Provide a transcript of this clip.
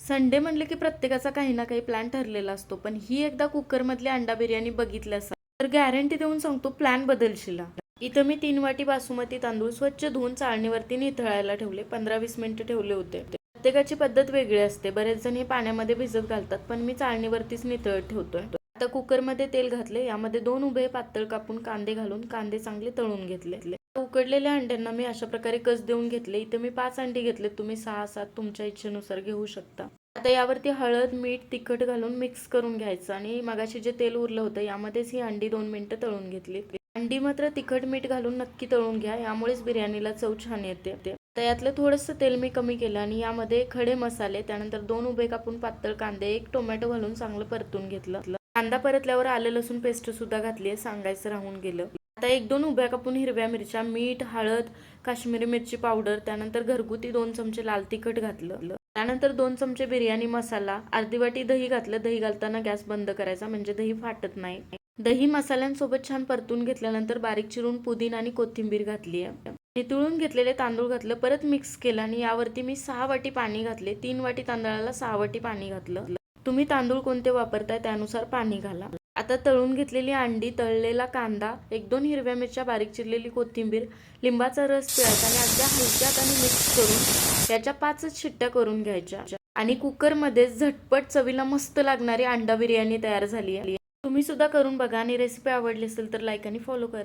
Sunday म्हणले की प्रत्येकाचा काही ना काही प्लॅन ठरलेला असतो, पण ही एकदा कुकरमधली अंडा बिर्याणी बघितली असा तर गॅरंटी देऊन सांगतो प्लॅन बदलशीला. इथं मी 3 वाटी बासमती तांदूळ स्वच्छ धुवून चाळणीवरती निथळायला ठेवले. 15-20 मिनिटं ठेवले होते. प्रत्येकाची पद्धत वेगळी असते. बरेच जण हे पाण्यामध्ये भिजत घालतात, पण मी चाळणीवरतीच निथळत ठेवतोय. आता कुकरमध्ये तेल घातले. यामध्ये 2 उभे पातळ कापून कांदे घालून कांदे चांगले तळून घेतले. उकडलेल्या अंड्यांना मी अशा प्रकारे कस देऊन घेतले. इथे मी 5 अंडी घेतले, तुम्ही 6-7 तुमच्या इच्छेनुसार घेऊ शकता. आता यावरती हळद, मीठ, तिखट घालून मिक्स करून घ्यायचं आणि मगाशी जे तेल उरलं होतं यामध्येच ही अंडी 2 मिनिटं तळून घेतली. अंडी मात्र तिखट मीठ घालून नक्की तळून घ्या, यामुळेच बिर्याणीला चव छान येते. तर यातलं थोडंसं तेल मी कमी केलं आणि यामध्ये खडे मसाले, त्यानंतर 2 उभे कापून पातळ कांदे, 1 टोमॅटो घालून चांगलं परतून घेतलं. कांदा परतल्यावर आलं लसूण पेस्ट सुद्धा घातली आहे, सांगायचं राहून गेलं. आता 1-2 उभ्या कापून हिरव्या मिरच्या, मीठ, हळद, काश्मीरी मिरची पावडर, त्यानंतर घरगुती 2 चमचे लाल तिखट घातलं. त्यानंतर 2 चमचे बिर्याणी मसाला, अर्धी वाटी दही घातलं. दही घालताना गॅस बंद करायचा म्हणजे दही फाटत नाही. दही मसाल्यांसोबत छान परतून घेतल्यानंतर बारीक चिरून पुदिना आणि कोथिंबीर घातली आहे. नितळून घेतलेले तांदूळ घातलं, परत मिक्स केलं आणि यावरती मी 6 वाटी पाणी घातले. 3 वाटी तांदळाला 6 वाटी पाणी घातलं. तुम्ही तांदूळ कोणते वापरताय त्यानुसार पाणी घाला. आता तळून घेतलेली अंडी, तळलेला कांदा, 1-2 हिरव्या मिरच्या, बारीक चिरलेली कोथिंबीर, लिंबाचा रस पिळायचा आणि अगदी हलक्या हाताने मिक्स करून याच्या 5च शिट्ट्या करून घ्यायच्या आणि कुकरमध्ये झटपट चवीला मस्त लागणारी अंडा बिर्याणी तयार झाली आहे. तुम्ही सुद्धा करून बघा आणि रेसिपी आवडली असेल तर लाईक आणि फॉलो करा.